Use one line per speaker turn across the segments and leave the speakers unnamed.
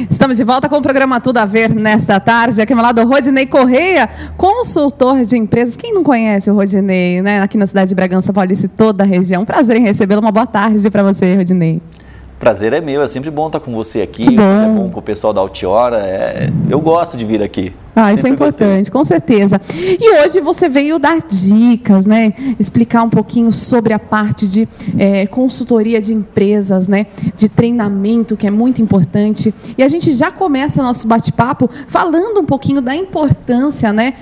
Estamos de volta com o programa Tudo a Ver nesta tarde. Aqui ao meu lado, o Rodinei Correia, consultor de empresas. Quem não conhece o Rodinei, né? Aqui na cidade de Bragança Paulista e toda a região. Prazer em recebê-lo. Uma boa tarde para você, Rodinei.
Prazer é meu, é sempre bom estar com você aqui,
que bom.
É bom com o pessoal da Altiora, eu gosto de vir aqui.
Isso é importante, com certeza. E hoje você veio dar dicas, né? Explicar um pouquinho sobre a parte de consultoria de empresas, né? De treinamento, que é muito importante. E a gente já começa nosso bate-papo falando um pouquinho da importância, né?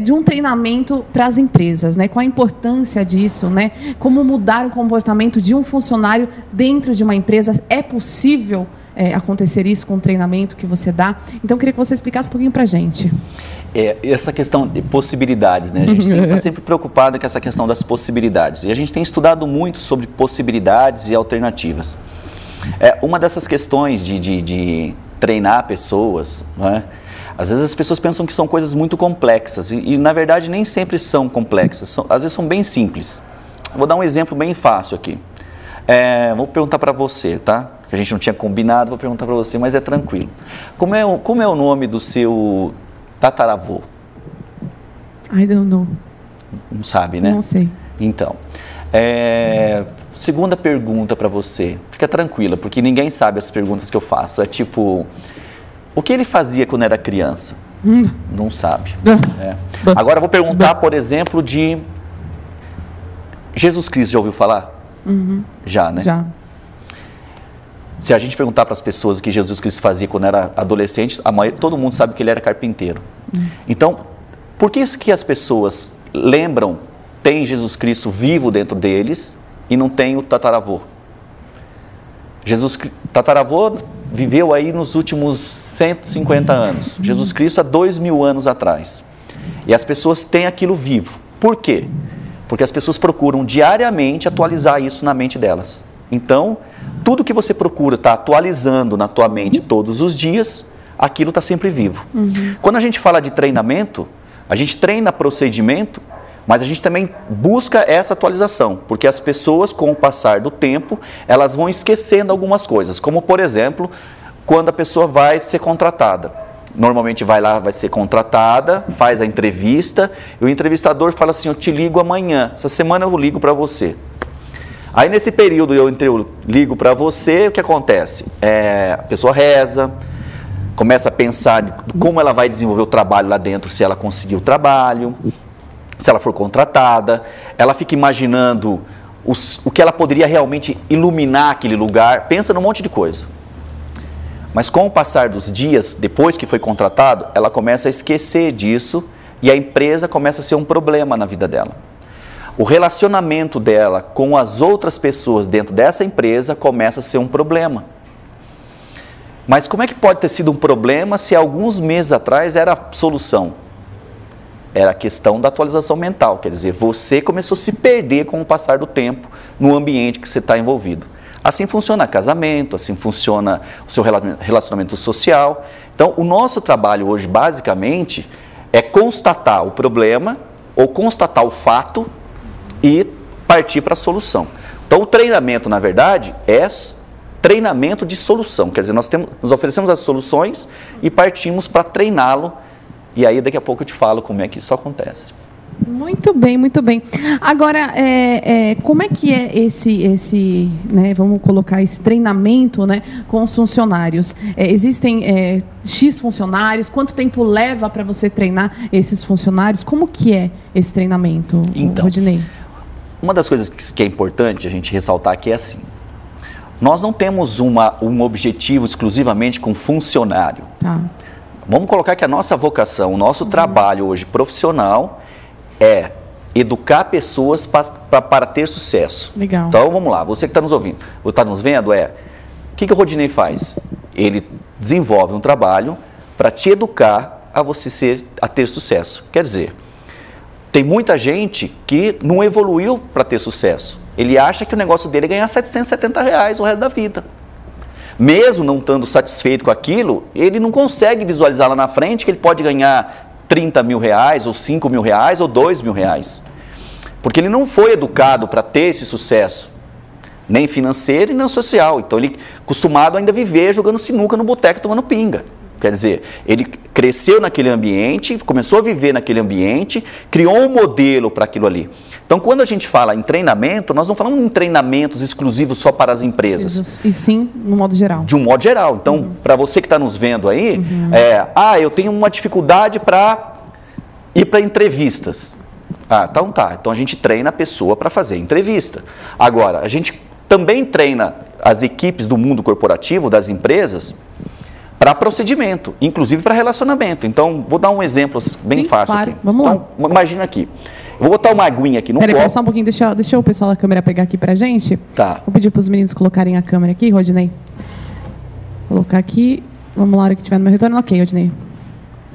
De um treinamento para as empresas, né? Qual a importância disso, né? Como mudar o comportamento de um funcionário dentro de uma empresa. É possível acontecer isso com o treinamento que você dá? Então, eu queria que você explicasse um pouquinho para a gente.
Essa questão de possibilidades, né? A gente tem que estar sempre preocupado com essa questão das possibilidades. E a gente tem estudado muito sobre possibilidades e alternativas. Uma dessas questões de treinar pessoas, né? Às vezes as pessoas pensam que são coisas muito complexas e na verdade, nem sempre são complexas. Às vezes são bem simples. Vou dar um exemplo bem fácil aqui. Vou perguntar para você, tá? Que a gente não tinha combinado, vou perguntar para você, mas é tranquilo. Como é o nome do seu tataravô?
I don't know.
Não sabe, né?
Não sei.
Então, segunda pergunta para você. Fica tranquila, porque ninguém sabe as perguntas que eu faço. É tipo, o que ele fazia quando era criança? Não sabe. Agora, vou perguntar, por exemplo, de Jesus Cristo. Já ouviu falar? Já, né?
Já.
Se a gente perguntar para as pessoas o que Jesus Cristo fazia quando era adolescente, todo mundo sabe que ele era carpinteiro. Então, por que as pessoas lembram, tem Jesus Cristo vivo dentro deles e não tem o tataravô? Tataravô viveu aí nos últimos 150 anos. Jesus Cristo há 2000 anos atrás. E as pessoas têm aquilo vivo. Por quê? Porque as pessoas procuram diariamente atualizar isso na mente delas. Então, tudo que você procura estar atualizando na tua mente todos os dias, aquilo está sempre vivo. Quando a gente fala de treinamento, a gente treina procedimento, mas a gente também busca essa atualização, porque as pessoas, com o passar do tempo, elas vão esquecendo algumas coisas, como, por exemplo, quando a pessoa vai ser contratada. Normalmente vai lá, vai ser contratada, faz a entrevista, e o entrevistador fala assim, eu te ligo amanhã, essa semana eu ligo para você. Aí nesse período eu ligo para você, o que acontece? A pessoa reza, começa a pensar como ela vai desenvolver o trabalho lá dentro, se ela conseguir o trabalho, se ela for contratada, ela fica imaginando o que ela poderia realmente iluminar aquele lugar, pensa num monte de coisa. Mas com o passar dos dias, depois que foi contratado, ela começa a esquecer disso e a empresa começa a ser um problema na vida dela. O relacionamento dela com as outras pessoas dentro dessa empresa começa a ser um problema. Mas como é que pode ter sido um problema se alguns meses atrás era a solução? Era a questão da atualização mental, quer dizer, você começou a se perder com o passar do tempo no ambiente que você está envolvido. Assim funciona casamento, assim funciona o seu relacionamento social. Então, o nosso trabalho hoje, basicamente, é constatar o problema ou constatar o fato e partir para a solução. Então, o treinamento, na verdade, é treinamento de solução. Quer dizer, nós oferecemos as soluções e partimos para treiná-lo. E aí, daqui a pouco eu te falo como é que isso acontece.
Muito bem, muito bem. Agora, como é que é esse né, vamos colocar esse treinamento, né, com os funcionários? Existem X funcionários? Quanto tempo leva para você treinar esses funcionários? Como que é esse treinamento,
então,
Rodinei?
Uma das coisas que é importante a gente ressaltar aqui é assim, nós não temos um objetivo exclusivamente com funcionário.
Tá.
Vamos colocar que a nossa vocação, o nosso trabalho hoje profissional é educar pessoas para ter sucesso.
Legal.
Então, vamos lá, você que está nos ouvindo, ou está nos vendo, o que o Rodinei faz? Ele desenvolve um trabalho para te educar a ter sucesso. Quer dizer, tem muita gente que não evoluiu para ter sucesso. Ele acha que o negócio dele é ganhar R$770 o resto da vida. Mesmo não estando satisfeito com aquilo, ele não consegue visualizar lá na frente que ele pode ganhar R$30 mil, ou R$5 mil, ou R$2 mil. Porque ele não foi educado para ter esse sucesso. nem financeiro e nem social. Então ele acostumado ainda a viver jogando sinuca no boteco tomando pinga. Quer dizer, ele cresceu naquele ambiente, começou a viver naquele ambiente, criou um modelo para aquilo ali. Então, quando a gente fala em treinamento, nós não falamos em treinamentos exclusivos só para as empresas.
E sim, no modo geral.
De um modo geral. Então, para você que está nos vendo aí, eu tenho uma dificuldade para ir para entrevistas. Então tá. Então a gente treina a pessoa para fazer entrevista. Agora, a gente também treina as equipes do mundo corporativo, das empresas, para procedimento, inclusive para relacionamento. Então, vou dar um exemplo bem fácil
claro.
aqui.
Vamos
então,
lá.
Imagina aqui. Eu vou botar uma aguinha aqui no copo.
Peraí, só um pouquinho, deixa o pessoal da câmera pegar aqui pra gente.
Tá.
Vou pedir para os meninos colocarem a câmera aqui, Rodinei. Vou colocar aqui. Vamos lá, a hora que tiver no meu retorno. Ok, Rodinei.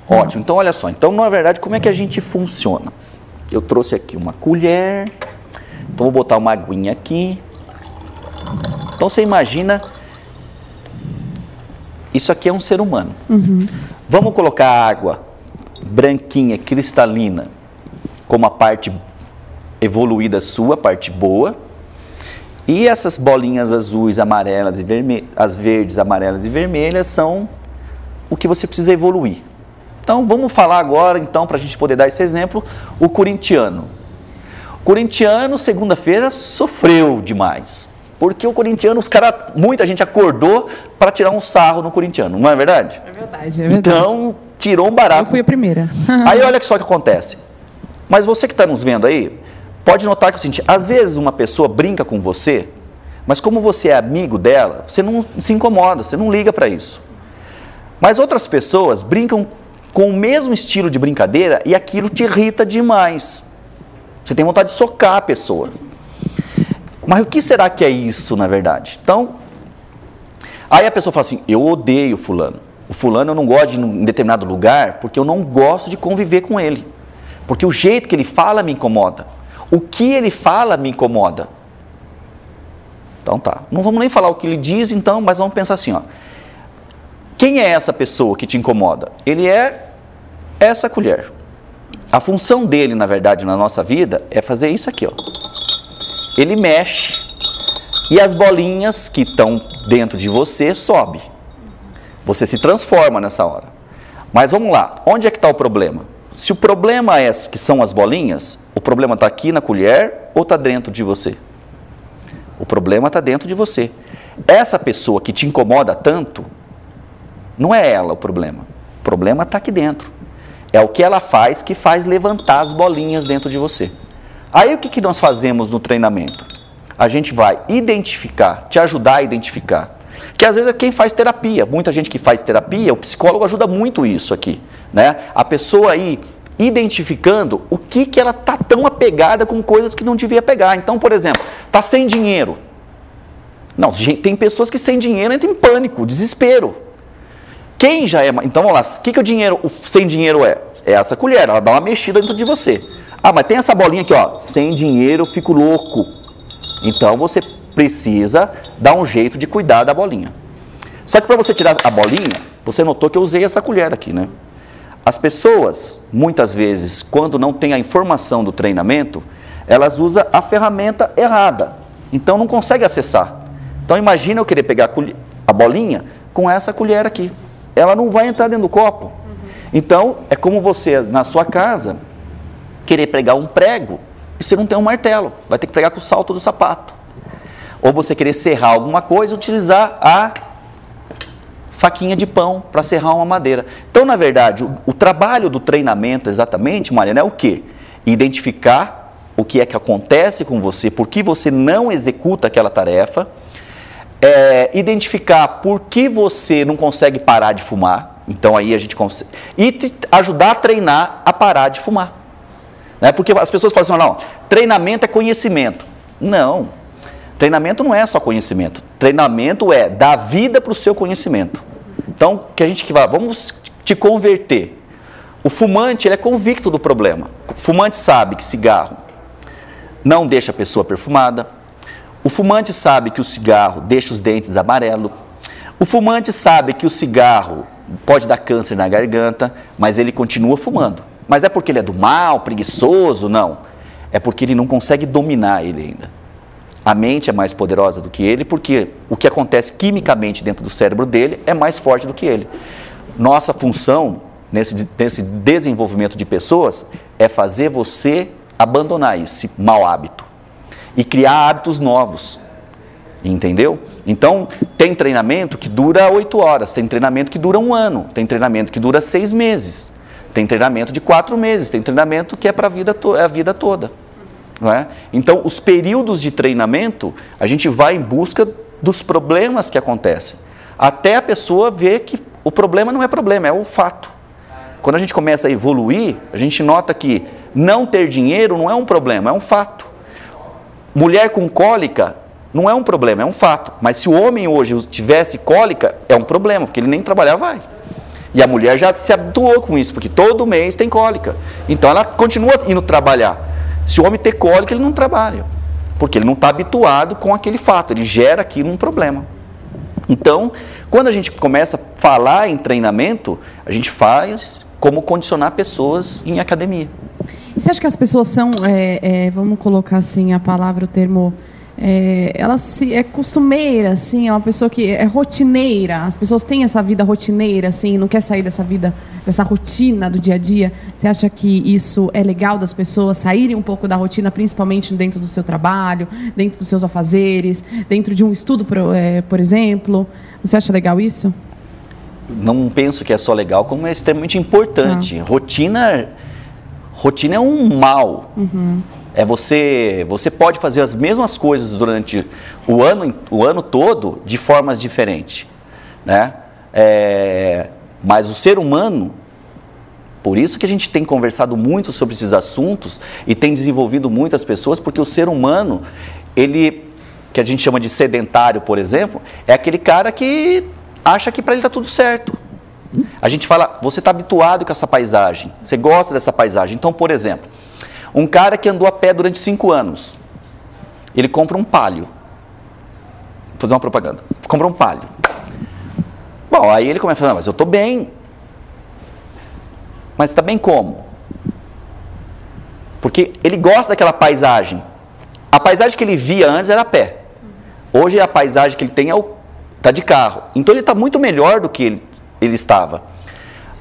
Ótimo. Então, olha só. Então, na verdade, como é que a gente funciona? Eu trouxe aqui uma colher. Então, vou botar uma aguinha aqui. Então, você imagina... Isso aqui é um ser humano. Vamos colocar a água branquinha, cristalina, como a parte evoluída sua, a parte boa. E essas bolinhas azuis, amarelas e vermelhas, as verdes, amarelas e vermelhas, são o que você precisa evoluir. Então, vamos falar agora, então, para a gente poder dar esse exemplo, o corintiano. O corintiano, segunda-feira, sofreu demais. Porque o corintiano, muita gente acordou para tirar um sarro no corintiano, não é verdade?
É verdade, é verdade.
Então, tirou um barato.
Eu fui a primeira.
Aí, olha só o que acontece. Mas você que está nos vendo aí, pode notar que é o seguinte, às vezes uma pessoa brinca com você, mas como você é amigo dela, você não se incomoda, você não liga para isso. Mas outras pessoas brincam com o mesmo estilo de brincadeira e aquilo te irrita demais. Você tem vontade de socar a pessoa. Mas o que será que é isso, na verdade? Então, aí a pessoa fala assim, eu odeio fulano. O fulano eu não gosto de ir em determinado lugar porque eu não gosto de conviver com ele. Porque o jeito que ele fala me incomoda. O que ele fala me incomoda. Então tá, não vamos nem falar o que ele diz então, mas vamos pensar assim, ó. Quem é essa pessoa que te incomoda? Ele é essa colher. A função dele, na verdade, na nossa vida, é fazer isso aqui, ó. Ele mexe e as bolinhas que estão dentro de você sobem. Você se transforma nessa hora. Mas vamos lá, onde é que está o problema? Se o problema é que são as bolinhas, o problema está aqui na colher ou está dentro de você? O problema está dentro de você. Essa pessoa que te incomoda tanto, não é ela o problema está aqui dentro. É o que ela faz que faz levantar as bolinhas dentro de você. Aí o que nós fazemos no treinamento? A gente vai identificar, te ajudar a identificar. Que às vezes é quem faz terapia. Muita gente que faz terapia, o psicólogo ajuda muito isso aqui, né? A pessoa aí identificando o que ela está tão apegada com coisas que não devia pegar. Então, por exemplo, está sem dinheiro. Não, tem pessoas que sem dinheiro entram em pânico, desespero. Quem já é... Então, vamos lá, o que o dinheiro, o sem dinheiro é? É essa colher, ela dá uma mexida dentro de você. Mas tem essa bolinha aqui, ó, sem dinheiro eu fico louco. Então, você precisa dar um jeito de cuidar da bolinha. Só que para você tirar a bolinha, você notou que eu usei essa colher aqui, né? As pessoas, muitas vezes, quando não tem a informação do treinamento, elas usam a ferramenta errada. Então, não consegue acessar. Então, imagina eu querer pegar a bolinha com essa colher aqui. Ela não vai entrar dentro do copo. Então, é como você, na sua casa, querer pregar um prego e você não tem um martelo. Vai ter que pregar com o salto do sapato. Ou você querer serrar alguma coisa e utilizar a faquinha de pão para serrar uma madeira. Então, na verdade, o trabalho do treinamento exatamente, Mariana, é o quê? Identificar o que é que acontece com você, por que você não executa aquela tarefa, identificar por que você não consegue parar de fumar. Então, aí a gente consegue... E te ajudar a treinar a parar de fumar. Né? Porque as pessoas falam assim, não, treinamento é conhecimento. Não. Treinamento não é só conhecimento. Treinamento é dar vida para o seu conhecimento. Então, que a gente vai, vamos te converter. O fumante, ele é convicto do problema. O fumante sabe que cigarro não deixa a pessoa perfumada. O fumante sabe que o cigarro deixa os dentes amarelos. O fumante sabe que o cigarro pode dar câncer na garganta, mas ele continua fumando. Mas é porque ele é do mal, preguiçoso? Não. É porque ele não consegue dominar ele ainda. A mente é mais poderosa do que ele, porque o que acontece quimicamente dentro do cérebro dele é mais forte do que ele. Nossa função nesse desenvolvimento de pessoas é fazer você abandonar esse mau hábito e criar hábitos novos, entendeu? Então, tem treinamento que dura 8 horas, tem treinamento que dura 1 ano, tem treinamento que dura 6 meses, tem treinamento de 4 meses, tem treinamento que é para a vida toda. Não é? Então, os períodos de treinamento, a gente vai em busca dos problemas que acontecem, até a pessoa ver que o problema não é problema, é o fato. Quando a gente começa a evoluir, a gente nota que não ter dinheiro não é um problema, é um fato. Mulher com cólica não é um problema, é um fato. Mas se o homem hoje tivesse cólica, é um problema, porque ele nem trabalhar vai. E a mulher já se habituou com isso, porque todo mês tem cólica. Então ela continua indo trabalhar. Se o homem ter cólica, ele não trabalha, porque ele não está habituado com aquele fato, ele gera aquilo um problema. Então, quando a gente começa a falar em treinamento, a gente faz como condicionar pessoas em academia.
E você acha que as pessoas são, vamos colocar assim a palavra, o termo, ela é costumeira, assim, é uma pessoa que é rotineira, as pessoas têm essa vida rotineira, assim, não quer sair dessa vida, dessa rotina do dia a dia? Você acha que isso é legal das pessoas saírem um pouco da rotina, principalmente dentro do seu trabalho, dentro dos seus afazeres, dentro de um estudo, por exemplo? Você acha legal isso?
Não penso que é só legal, como é extremamente importante. Rotina é um mal. Você pode fazer as mesmas coisas durante o ano todo de formas diferentes, né? Mas o ser humano, por isso que a gente tem conversado muito sobre esses assuntos e tem desenvolvido muitas pessoas, porque o ser humano, ele, que a gente chama de sedentário, por exemplo, é aquele cara que acha que para ele está tudo certo. A gente fala, você está habituado com essa paisagem, você gosta dessa paisagem. Então, por exemplo, um cara que andou a pé durante 5 anos, ele compra um Palio. Vou fazer uma propaganda. Compra um Palio. Bom, aí ele começa a falar, mas eu estou bem. Mas está bem como? Porque ele gosta daquela paisagem. A paisagem que ele via antes era a pé. Hoje a paisagem que ele tem está de carro. Então ele está muito melhor do que ele estava.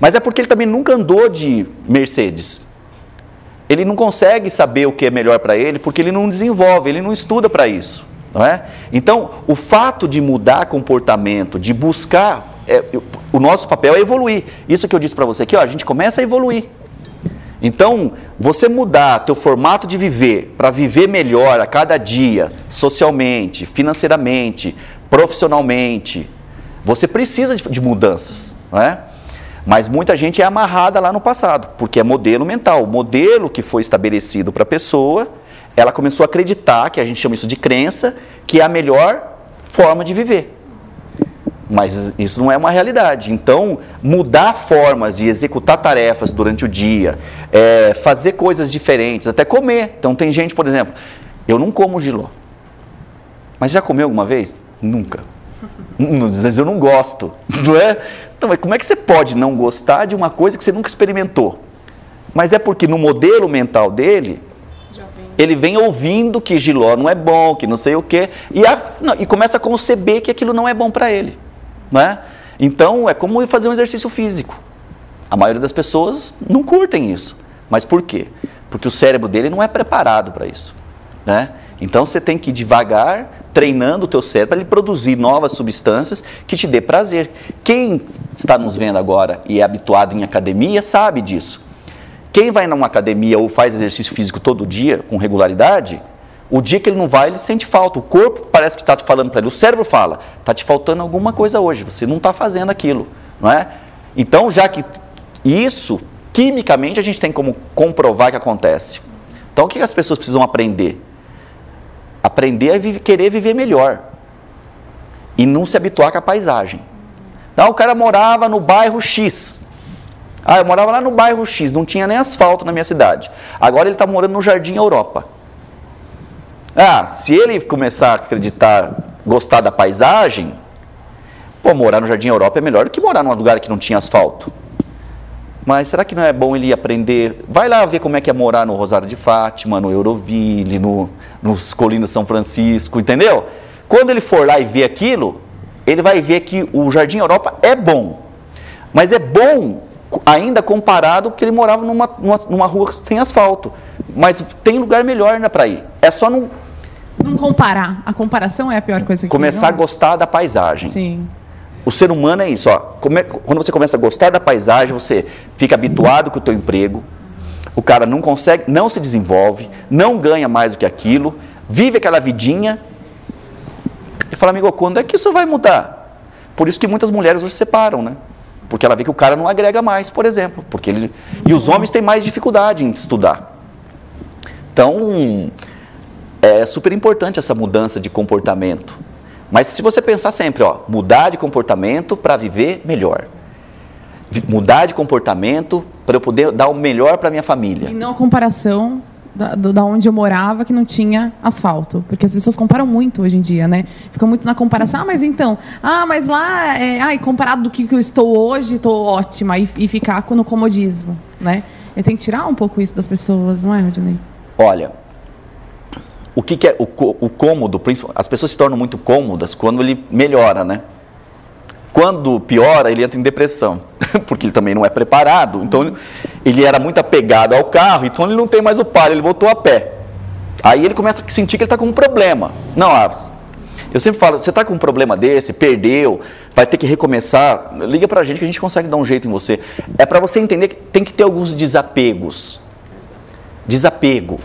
Mas é porque ele também nunca andou de Mercedes. Ele não consegue saber o que é melhor para ele, porque ele não desenvolve, ele não estuda para isso. Não é? Então, o fato de mudar comportamento, de buscar, o nosso papel é evoluir. Isso que eu disse para você aqui, ó, a gente começa a evoluir. Então, você mudar teu formato de viver, para viver melhor a cada dia, socialmente, financeiramente, profissionalmente, você precisa de mudanças, não é? Mas muita gente é amarrada lá no passado, porque é modelo mental. O modelo que foi estabelecido para a pessoa, ela começou a acreditar, que a gente chama isso de crença, que é a melhor forma de viver. Mas isso não é uma realidade. Então, mudar formas de executar tarefas durante o dia, fazer coisas diferentes, até comer. Então, tem gente, por exemplo, eu não como jiló. Mas já comeu alguma vez? Nunca. Às vezes eu não gosto, não é? Então, mas como é que você pode não gostar de uma coisa que você nunca experimentou? Mas é porque no modelo mental dele, ele vem ouvindo que jiló não é bom, que não sei o quê, e começa a conceber que aquilo não é bom para ele. Não é? Então, é como fazer um exercício físico. A maioria das pessoas não curtem isso. Mas por quê? Porque o cérebro dele não é preparado para isso. Né? Então, você tem que ir devagar, treinando o teu cérebro para ele produzir novas substâncias que te dê prazer. Quem está nos vendo agora e é habituado em academia sabe disso. Quem vai numa academia ou faz exercício físico todo dia, com regularidade, o dia que ele não vai, ele sente falta. O corpo parece que está falando para ele, o cérebro fala, está te faltando alguma coisa hoje, você não está fazendo aquilo. Não é? Então, já que isso, quimicamente, a gente tem como comprovar que acontece. Então, o que as pessoas precisam aprender? Aprender a querer viver melhor e não se habituar com a paisagem. Então, o cara morava no bairro X. Eu morava lá no bairro X, não tinha nem asfalto na minha cidade. Agora ele está morando no Jardim Europa. Se ele começar a acreditar, gostar da paisagem, morar no Jardim Europa é melhor do que morar num lugar que não tinha asfalto. Mas será que não é bom ele aprender? Vai lá ver como é que é morar no Rosário de Fátima, no Euroville, nos Colinas São Francisco, entendeu? Quando ele for lá e ver aquilo, ele vai ver que o Jardim Europa é bom. Mas é bom ainda comparado que ele morava numa rua sem asfalto. Mas tem lugar melhor ainda para ir. É só não
comparar. A comparação é a pior coisa que
começar a gostar da paisagem.
Sim.
O ser humano é isso, ó. Quando você começa a gostar da paisagem, você fica habituado com o teu emprego, o cara não consegue, não se desenvolve, não ganha mais do que aquilo, vive aquela vidinha e fala, amigo, quando é que isso vai mudar? Por isso que muitas mulheres hoje se separam, né? Porque ela vê que o cara não agrega mais, por exemplo. E os homens têm mais dificuldade em estudar. Então, é super importante essa mudança de comportamento. Mas se você pensar sempre, ó, mudar de comportamento para viver melhor. Mudar de comportamento para eu poder dar o melhor para minha família.
E não a comparação da onde eu morava que não tinha asfalto. Porque as pessoas comparam muito hoje em dia, né? Ficam muito na comparação. Mas então, mas lá, comparado do que eu estou hoje, estou ótima. E ficar no comodismo, né? Eu tenho que tirar um pouco isso das pessoas, não é, Rodinei?
Olha, o que é o cômodo? As pessoas se tornam muito cômodas quando ele melhora, né? Quando piora, ele entra em depressão, porque ele também não é preparado. Então, ele era muito apegado ao carro, então ele não tem mais o par, ele voltou a pé. Aí ele começa a sentir que ele está com um problema. Não, eu sempre falo, você está com um problema desse, perdeu, vai ter que recomeçar, liga para a gente que a gente consegue dar um jeito em você. É para você entender que tem que ter alguns desapegos. Desapego.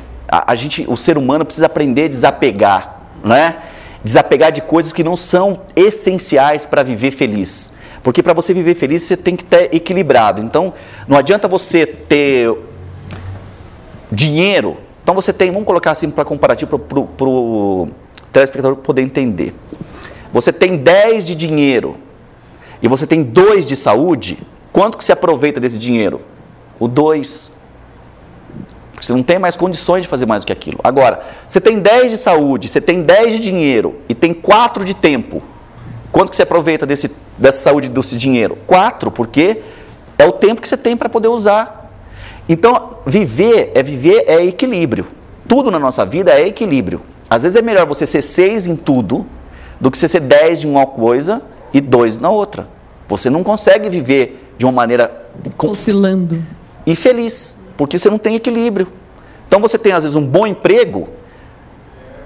O ser humano precisa aprender a desapegar, né? Desapegar de coisas que não são essenciais para viver feliz. Porque para você viver feliz, você tem que estar equilibrado. Então, não adianta você ter dinheiro. Então, você tem, vamos colocar assim para comparativo para o telespectador poder entender. Você tem 10 de dinheiro e você tem 2 de saúde, quanto que você aproveita desse dinheiro? O 2. Porque você não tem mais condições de fazer mais do que aquilo. Agora, você tem 10 de saúde, você tem 10 de dinheiro e tem 4 de tempo. Quanto que você aproveita dessa saúde, desse dinheiro? 4, porque é o tempo que você tem para poder usar. Então, viver é equilíbrio. Tudo na nossa vida é equilíbrio. Às vezes é melhor você ser 6 em tudo do que você ser 10 de uma coisa e 2 na outra. Você não consegue viver de uma maneira
oscilando
e feliz. Porque você não tem equilíbrio. Então você tem, às vezes, um bom emprego,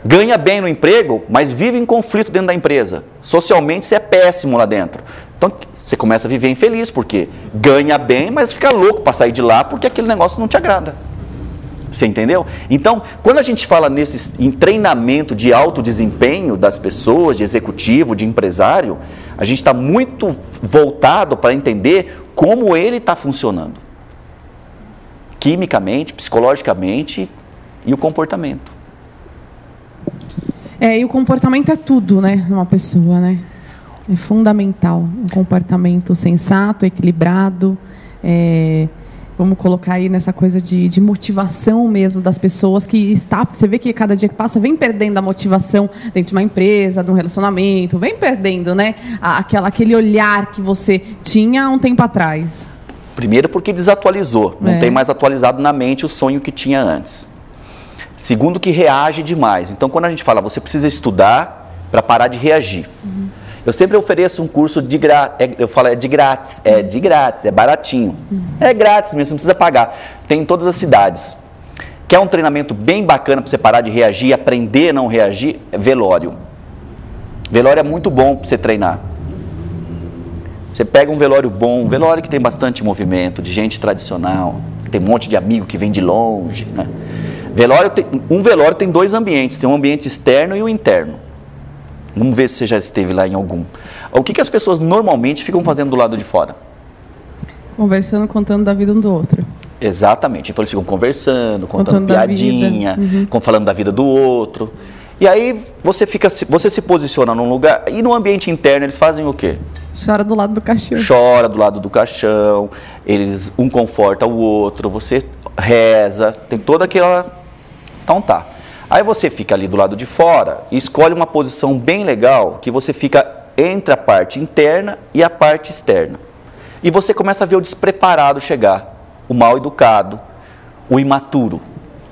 ganha bem no emprego, mas vive em conflito dentro da empresa. Socialmente você é péssimo lá dentro. Então você começa a viver infeliz, porque ganha bem, mas fica louco para sair de lá, porque aquele negócio não te agrada. Você entendeu? Então, quando a gente fala em treinamento de alto desempenho das pessoas, de executivo, de empresário, a gente está muito voltado para entender como ele está funcionando. Quimicamente, psicologicamente e o comportamento.
E o comportamento é tudo, né, numa pessoa, né? É fundamental. Um comportamento sensato, equilibrado, vamos colocar aí nessa coisa de motivação mesmo das pessoas você vê que cada dia que passa vem perdendo a motivação dentro de uma empresa, de um relacionamento, vem perdendo, né, aquele olhar que você tinha há um tempo atrás.
Primeiro porque desatualizou, não tem mais atualizado na mente o sonho que tinha antes. Segundo que reage demais. Então quando a gente fala, você precisa estudar para parar de reagir. Uhum. Eu sempre ofereço um curso de grátis, eu falo de grátis, é baratinho. Uhum. É grátis mesmo, você não precisa pagar. Tem em todas as cidades. Quer um treinamento bem bacana para você parar de reagir, aprender a não reagir? É velório. Velório é muito bom para você treinar. Você pega um velório bom, um velório que tem bastante movimento, de gente tradicional, que tem um monte de amigo que vem de longe, né? Um velório tem 2 ambientes, tem um ambiente externo e o interno. Vamos ver se você já esteve lá em algum. O que as pessoas normalmente ficam fazendo do lado de fora?
Conversando, contando da vida um do outro.
Exatamente, então eles ficam conversando, contando piadinha, falando da vida do outro. E aí você se posiciona num lugar, e no ambiente interno eles fazem o quê?
Chora do lado do caixão.
Chora do lado do caixão, um conforta o outro, você reza, tem toda aquela... Então tá. Aí você fica ali do lado de fora e escolhe uma posição bem legal, que você fica entre a parte interna e a parte externa. E você começa a ver o despreparado chegar, o mal educado, o imaturo.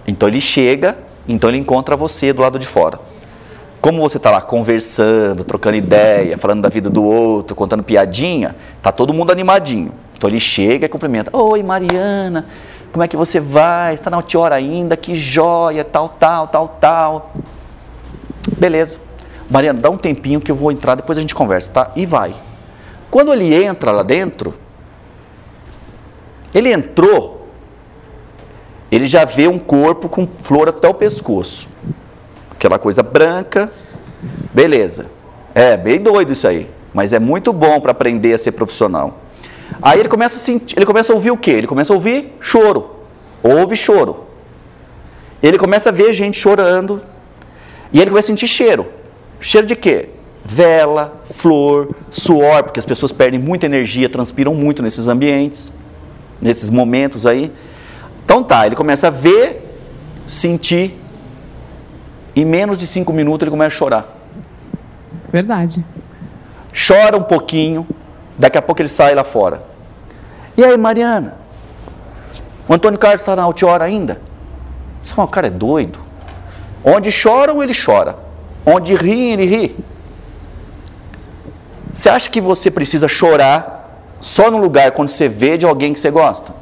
Então ele chega, então ele encontra você do lado de fora. Como você está lá conversando, trocando ideia, falando da vida do outro, contando piadinha, tá todo mundo animadinho. Então ele chega e cumprimenta. Oi, Mariana, como é que você vai? Está na hora ainda? Que joia, tal. Beleza. Mariana, dá um tempinho que eu vou entrar, depois a gente conversa, tá? E vai. Quando ele entra lá dentro, ele entrou, ele já vê um corpo com flor até o pescoço. Aquela coisa branca, beleza. É bem doido isso aí, mas é muito bom para aprender a ser profissional. Aí ele começa a sentir, ele começa a ouvir o quê? Ele começa a ouvir choro. Ouve choro. Ele começa a ver gente chorando e ele começa a sentir cheiro. Cheiro de quê? Vela, flor, suor, porque as pessoas perdem muita energia, transpiram muito nesses ambientes, nesses momentos aí. Então tá, ele começa a ver, sentir. Em menos de 5 minutos ele começa a chorar.
Verdade.
Chora um pouquinho, daqui a pouco ele sai lá fora. E aí, Mariana? O Antônio Carlos está na Altiora ainda? O cara é doido. Onde choram, ele chora. Onde riem, ele ri. Você acha que você precisa chorar só no lugar quando você vê de alguém que você gosta?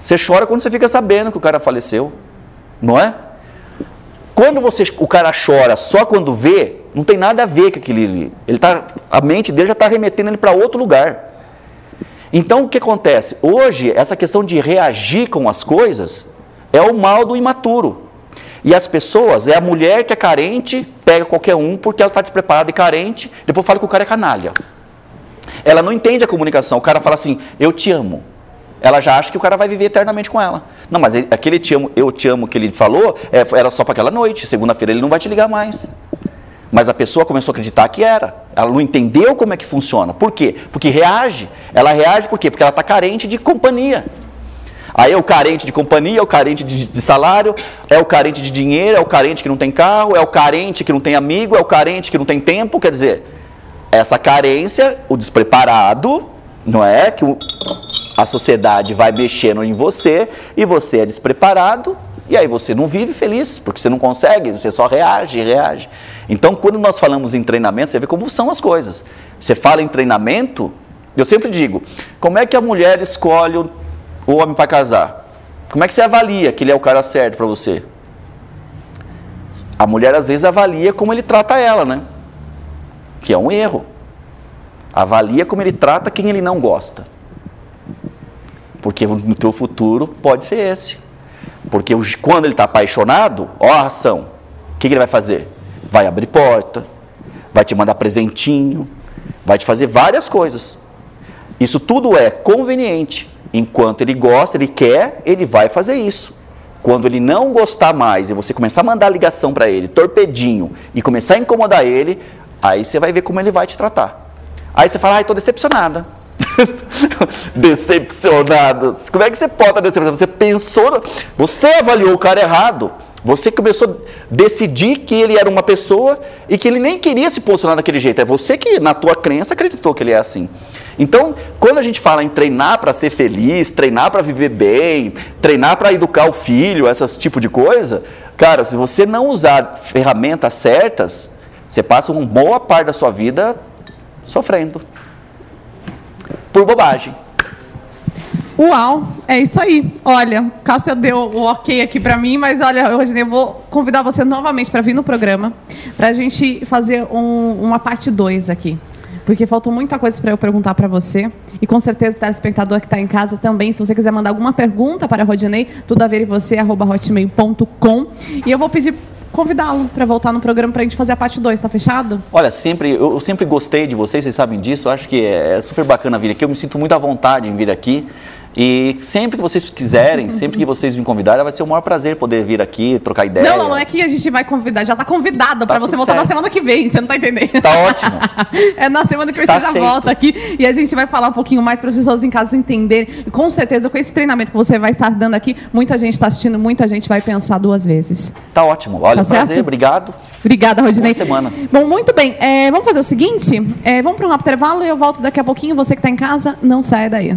Você chora quando você fica sabendo que o cara faleceu, não é? Quando o cara chora só quando vê, não tem nada a ver com aquele. A mente dele já está remetendo ele para outro lugar. Então o que acontece? Hoje, essa questão de reagir com as coisas é o mal do imaturo. E as pessoas, é a mulher que é carente, pega qualquer um porque ela está despreparada e carente, depois fala que o cara é canalha. Ela não entende a comunicação, o cara fala assim, eu te amo. Ela já acha que o cara vai viver eternamente com ela. Não, mas aquele eu te amo que ele falou, era só para aquela noite. Segunda-feira ele não vai te ligar mais. Mas a pessoa começou a acreditar que era. Ela não entendeu como é que funciona. Por quê? Porque reage. Ela reage por quê? Porque ela está carente de companhia. Aí é o carente de companhia, é o carente de salário, é o carente de dinheiro, é o carente que não tem carro, é o carente que não tem amigo, é o carente que não tem tempo. Quer dizer, essa carência, o despreparado, não é que a sociedade vai mexendo em você e você é despreparado e aí você não vive feliz, porque você não consegue, você só reage. Então, quando nós falamos em treinamento, você vê como são as coisas. Você fala em treinamento, eu sempre digo, como é que a mulher escolhe o homem para casar? Como é que você avalia que ele é o cara certo para você? A mulher às vezes avalia como ele trata ela, né? Que é um erro. Avalia como ele trata quem ele não gosta. Porque no teu futuro pode ser esse. Porque quando ele está apaixonado, ó a ação. O que ele vai fazer? Vai abrir porta, vai te mandar presentinho, vai te fazer várias coisas. Isso tudo é conveniente. Enquanto ele gosta, ele quer, ele vai fazer isso. Quando ele não gostar mais e você começar a mandar ligação para ele, torpedinho, e começar a incomodar ele, aí você vai ver como ele vai te tratar. Aí você fala, estou decepcionada. Decepcionado. Como é que você pode estar decepcionado? Você pensou, você avaliou o cara errado. Você começou a decidir que ele era uma pessoa e que ele nem queria se posicionar daquele jeito. É você que, na tua crença, acreditou que ele é assim. Então, quando a gente fala em treinar para ser feliz, treinar para viver bem, treinar para educar o filho, esse tipo de coisa, cara, se você não usar ferramentas certas, você passa uma boa parte da sua vida sofrendo. Por bobagem.
Uau, é isso aí. Olha, o Cássio deu o ok aqui para mim, mas olha, Rodinei, eu vou convidar você novamente para vir no programa, para a gente fazer uma parte 2 aqui. Porque faltou muita coisa para eu perguntar para você. E com certeza o telespectador que está em casa também, se você quiser mandar alguma pergunta para a Rodinei, tudoaveremvocê@hotmail.com. E eu vou pedir, convidá-lo para voltar no programa para a gente fazer a parte 2, tá fechado?
Olha, eu sempre gostei de vocês sabem disso, eu acho que é super bacana vir aqui, eu me sinto muito à vontade em vir aqui. E sempre que vocês quiserem, sempre que vocês me convidarem, vai ser o maior prazer poder vir aqui, trocar ideia.
Não é que a gente vai convidar, já está convidado para você voltar na semana que vem, você não está entendendo?
Tá ótimo.
É na semana que vem você já volta aqui e a gente vai falar um pouquinho mais para as pessoas em casa entenderem. E com certeza, com esse treinamento que você vai estar dando aqui, muita gente está assistindo, muita gente vai pensar 2 vezes.
Tá ótimo. Olha, prazer, obrigado.
Obrigada, Rodinei.
Boa semana.
Bom, muito bem. Vamos fazer o seguinte, vamos para um rápido intervalo e eu volto daqui a pouquinho. Você que está em casa, não saia daí.